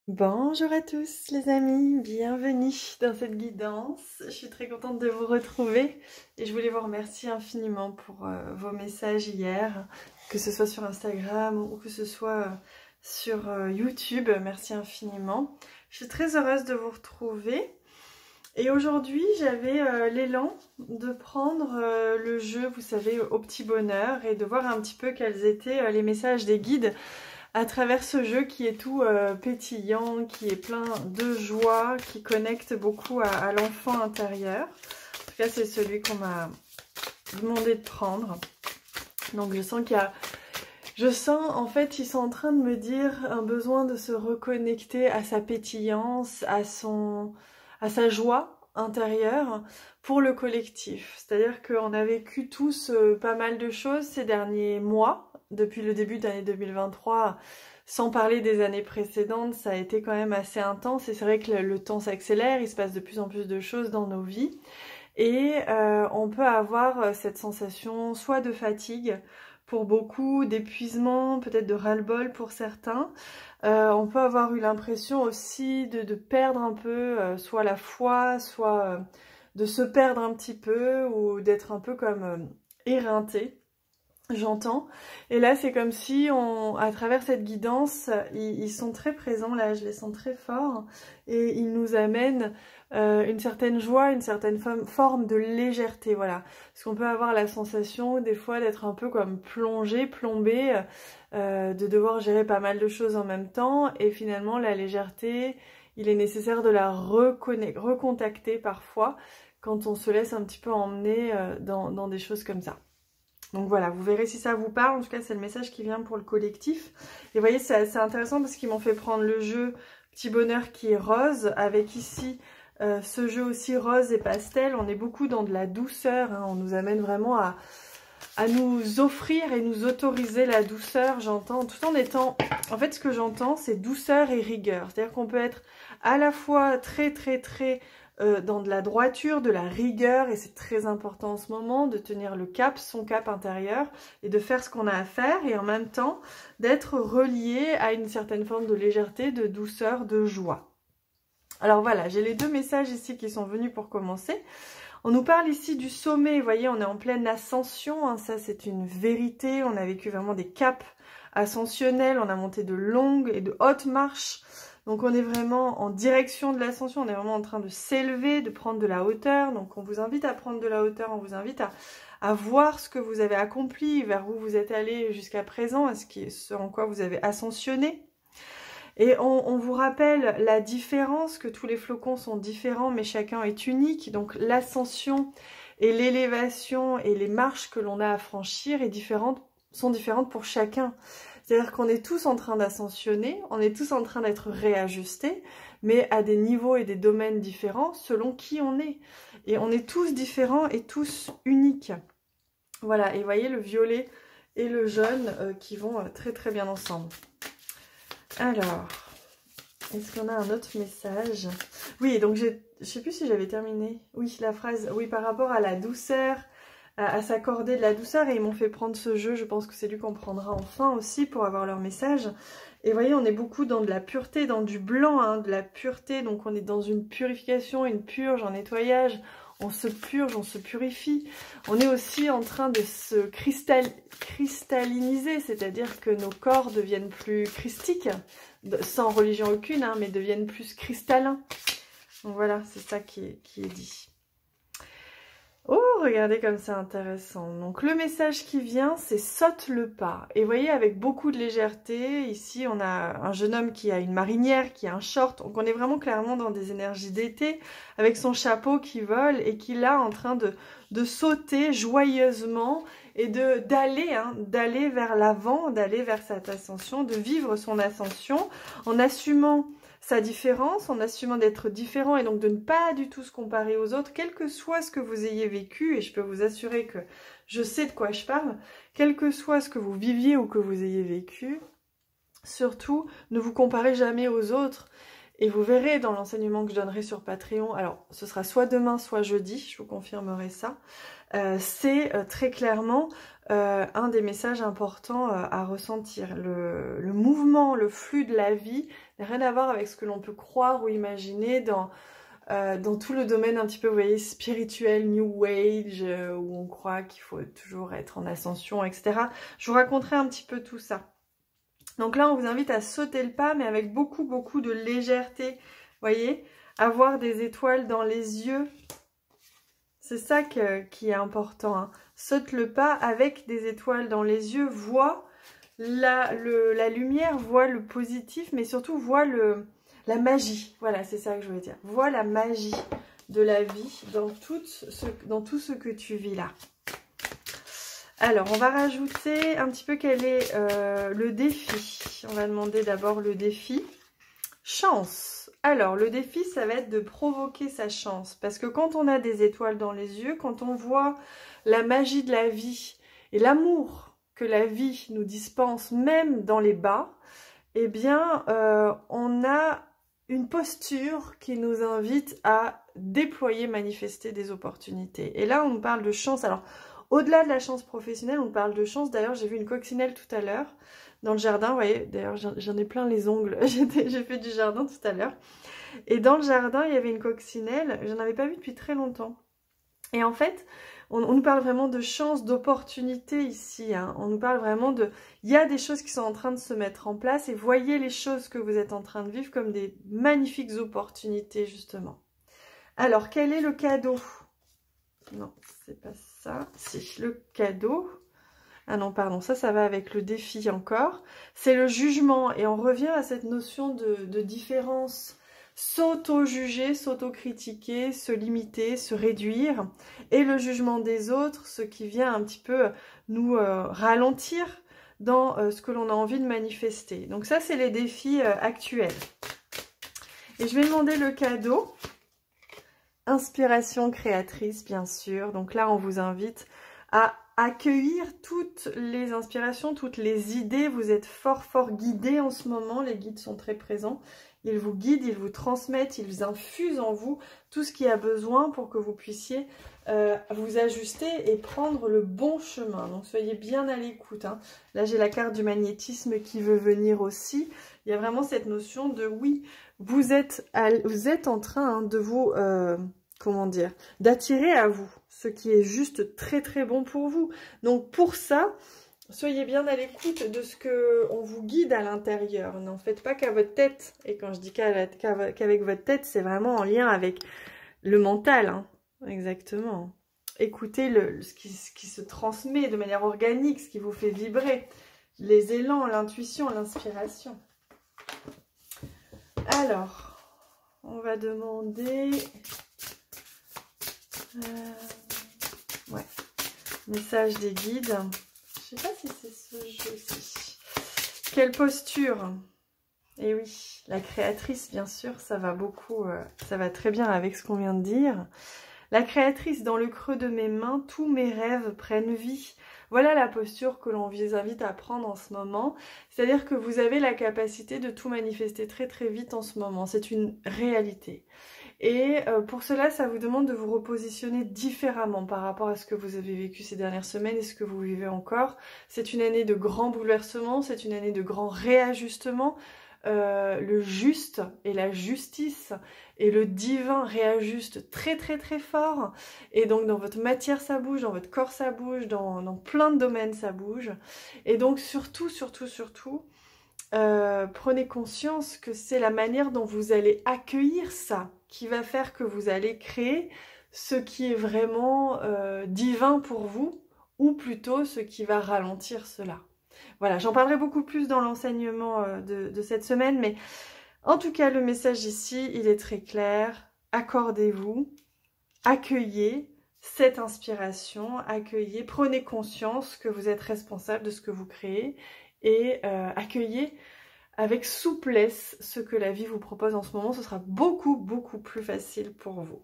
Bonjour à tous les amis, bienvenue dans cette guidance. Je suis très contente de vous retrouver et je voulais vous remercier infiniment pour vos messages hier, que ce soit sur Instagram ou que ce soit sur YouTube. Merci infiniment. Je suis très heureuse de vous retrouver et aujourd'hui j'avais l'élan de prendre le jeu, vous savez, au petit bonheur et de voir un petit peu quels étaient les messages des guides à travers ce jeu qui est tout pétillant, qui est plein de joie, qui connecte beaucoup à l'enfant intérieur. En tout cas, c'est celui qu'on m'a demandé de prendre. Donc je sens qu'il y a... Je sens, en fait, ils sont en train de me dire un besoin de se reconnecter à sa pétillance, à sa joie intérieure pour le collectif. C'est-à-dire qu'on a vécu tous pas mal de choses ces derniers mois, depuis le début de l'année 2023, sans parler des années précédentes, ça a été quand même assez intense et c'est vrai que le temps s'accélère, il se passe de plus en plus de choses dans nos vies et on peut avoir cette sensation soit de fatigue pour beaucoup, d'épuisement, peut-être de ras-le-bol pour certains. On peut avoir eu l'impression aussi de perdre un peu soit la foi, soit de se perdre un petit peu ou d'être un peu comme éreinté. J'entends. Et là, c'est comme si, à travers cette guidance, ils sont très présents, là, je les sens très forts, et ils nous amènent une certaine joie, une certaine forme de légèreté, voilà. Parce qu'on peut avoir la sensation, des fois, d'être un peu comme plongé, plombé, de devoir gérer pas mal de choses en même temps, et finalement, la légèreté, il est nécessaire de la recontacter parfois, quand on se laisse un petit peu emmener dans des choses comme ça. Donc voilà, vous verrez si ça vous parle. En tout cas, c'est le message qui vient pour le collectif. Et vous voyez, c'est assez intéressant parce qu'ils m'ont fait prendre le jeu Petit Bonheur qui est rose, avec ici ce jeu aussi rose et pastel. On est beaucoup dans de la douceur, hein. On nous amène vraiment à nous offrir et nous autoriser la douceur, j'entends, tout en étant... En fait, ce que j'entends, c'est douceur et rigueur. C'est-à-dire qu'on peut être à la fois très dans de la droiture, de la rigueur, et c'est très important en ce moment de tenir le cap, son cap intérieur, et de faire ce qu'on a à faire, et en même temps d'être relié à une certaine forme de légèreté, de douceur, de joie. Alors voilà, j'ai les deux messages ici qui sont venus pour commencer. On nous parle ici du sommet, vous voyez, on est en pleine ascension, hein, ça c'est une vérité, on a vécu vraiment des caps ascensionnels, on a monté de longues et de hautes marches. Donc on est vraiment en direction de l'ascension, on est vraiment en train de s'élever, de prendre de la hauteur. Donc on vous invite à prendre de la hauteur, on vous invite à voir ce que vous avez accompli, vers où vous êtes allé jusqu'à présent, ce en quoi vous avez ascensionné. Et on vous rappelle la différence, que tous les flocons sont différents, mais chacun est unique. Donc l'ascension et l'élévation et les marches que l'on a à franchir sont différentes pour chacun. C'est-à-dire qu'on est tous en train d'ascensionner, on est tous en train d'être réajustés, mais à des niveaux et des domaines différents selon qui on est. Et on est tous différents et tous uniques. Voilà, et vous voyez le violet et le jaune qui vont très bien ensemble. Alors, est-ce qu'on a un autre message? Oui, donc je sais plus si j'avais terminé. Oui, la phrase, oui, par rapport à la douceur, à s'accorder de la douceur, et ils m'ont fait prendre ce jeu, je pense que c'est lui qu'on prendra enfin aussi pour avoir leur message. Et vous voyez, on est beaucoup dans de la pureté, dans du blanc, hein, de la pureté, donc on est dans une purification, une purge, un nettoyage, on se purge, on se purifie. On est aussi en train de se cristalliniser, c'est-à-dire que nos corps deviennent plus christiques, sans religion aucune, hein, mais deviennent plus cristallins. Donc voilà, c'est ça qui est dit. Oh, regardez comme c'est intéressant. Donc le message qui vient, c'est saute le pas. Et vous voyez, avec beaucoup de légèreté, ici on a un jeune homme qui a une marinière, qui a un short. Donc on est vraiment clairement dans des énergies d'été, avec son chapeau qui vole et qui est là en train de sauter joyeusement et d'aller vers l'avant, d'aller vers cette ascension, de vivre son ascension en assumant sa différence, en assumant d'être différent et donc de ne pas du tout se comparer aux autres, quel que soit ce que vous ayez vécu, et je peux vous assurer que je sais de quoi je parle, quel que soit ce que vous viviez ou que vous ayez vécu, surtout ne vous comparez jamais aux autres. Et vous verrez dans l'enseignement que je donnerai sur Patreon, alors ce sera soit demain, soit jeudi, je vous confirmerai ça, c'est très clairement un des messages importants à ressentir. Le mouvement, le flux de la vie n'a rien à voir avec ce que l'on peut croire ou imaginer dans tout le domaine un petit peu, vous voyez, spirituel, New Age, où on croit qu'il faut toujours être en ascension, etc. Je vous raconterai un petit peu tout ça. Donc là, on vous invite à sauter le pas, mais avec beaucoup, beaucoup de légèreté, vous voyez, avoir des étoiles dans les yeux. C'est ça qui est important, hein. Saute le pas avec des étoiles dans les yeux, vois la lumière, vois le positif, mais surtout vois la magie. Voilà, c'est ça que je voulais dire. Vois la magie de la vie dans tout ce que tu vis là. Alors, on va rajouter un petit peu quel est le défi. On va demander d'abord le défi. Chance. Alors, le défi, ça va être de provoquer sa chance. Parce que quand on a des étoiles dans les yeux, quand on voit la magie de la vie et l'amour que la vie nous dispense, même dans les bas, eh bien, on a une posture qui nous invite à déployer, manifester des opportunités. Et là, on nous parle de chance. Alors, au-delà de la chance professionnelle, on parle de chance. D'ailleurs, j'ai vu une coccinelle tout à l'heure dans le jardin. Vous voyez, d'ailleurs, j'en ai plein les ongles. J'ai fait du jardin tout à l'heure. Et dans le jardin, il y avait une coccinelle. Je n'en avais pas vu depuis très longtemps. Et en fait, on nous parle vraiment de chance, d'opportunité ici, hein. On nous parle vraiment de... Il y a des choses qui sont en train de se mettre en place et voyez les choses que vous êtes en train de vivre comme des magnifiques opportunités, justement. Alors, quel est le cadeau? Non, c'est pas ça. Si, le cadeau... Ah non, pardon, ça va avec le défi encore. C'est le jugement et on revient à cette notion de différence. S'auto-juger, s'auto-critiquer, se limiter, se réduire. Et le jugement des autres, ce qui vient un petit peu nous ralentir dans ce que l'on a envie de manifester. Donc ça, c'est les défis actuels. Et je vais demander le cadeau. Inspiration créatrice, bien sûr. Donc là, on vous invite à accueillir toutes les inspirations, toutes les idées. Vous êtes fort, fort guidés en ce moment. Les guides sont très présents. Ils vous guident, ils vous transmettent, ils infusent en vous tout ce qu'il y a besoin pour que vous puissiez vous ajuster et prendre le bon chemin. Donc soyez bien à l'écoute, hein. Là, j'ai la carte du magnétisme qui veut venir aussi. Il y a vraiment cette notion de oui, vous êtes en train, hein, de vous... comment dire, d'attirer à vous ce qui est juste très très bon pour vous. Donc pour ça, soyez bien à l'écoute de ce qu'on vous guide à l'intérieur. N'en faites pas qu'à votre tête. Et quand je dis qu'avec votre tête, c'est vraiment en lien avec le mental, hein. Exactement. Écoutez ce qui se transmet de manière organique, ce qui vous fait vibrer. Les élans, l'intuition, l'inspiration. Alors, on va demander... ouais, message des guides. Je sais pas si c'est ce jeu-ci. Quelle posture? Et oui, la créatrice, bien sûr, ça va beaucoup, ça va très bien avec ce qu'on vient de dire. La créatrice, dans le creux de mes mains, tous mes rêves prennent vie. Voilà la posture que l'on vous invite à prendre en ce moment. C'est-à-dire que vous avez la capacité de tout manifester très très vite en ce moment. C'est une réalité. Et pour cela, ça vous demande de vous repositionner différemment par rapport à ce que vous avez vécu ces dernières semaines et ce que vous vivez encore. C'est une année de grands bouleversements, c'est une année de grands réajustements. Le juste et la justice et le divin réajustent très très très fort. Et donc dans votre matière ça bouge, dans votre corps ça bouge, dans plein de domaines ça bouge. Et donc surtout, prenez conscience que c'est la manière dont vous allez accueillir ça qui va faire que vous allez créer ce qui est vraiment divin pour vous, ou plutôt ce qui va ralentir cela. Voilà, j'en parlerai beaucoup plus dans l'enseignement de cette semaine, mais en tout cas, le message ici, il est très clair. Accordez-vous, accueillez cette inspiration, accueillez, prenez conscience que vous êtes responsable de ce que vous créez et accueillez avec souplesse ce que la vie vous propose en ce moment. Ce sera beaucoup, beaucoup plus facile pour vous.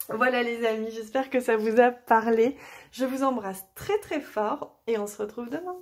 Voilà les amis, j'espère que ça vous a parlé. Je vous embrasse très très fort et on se retrouve demain.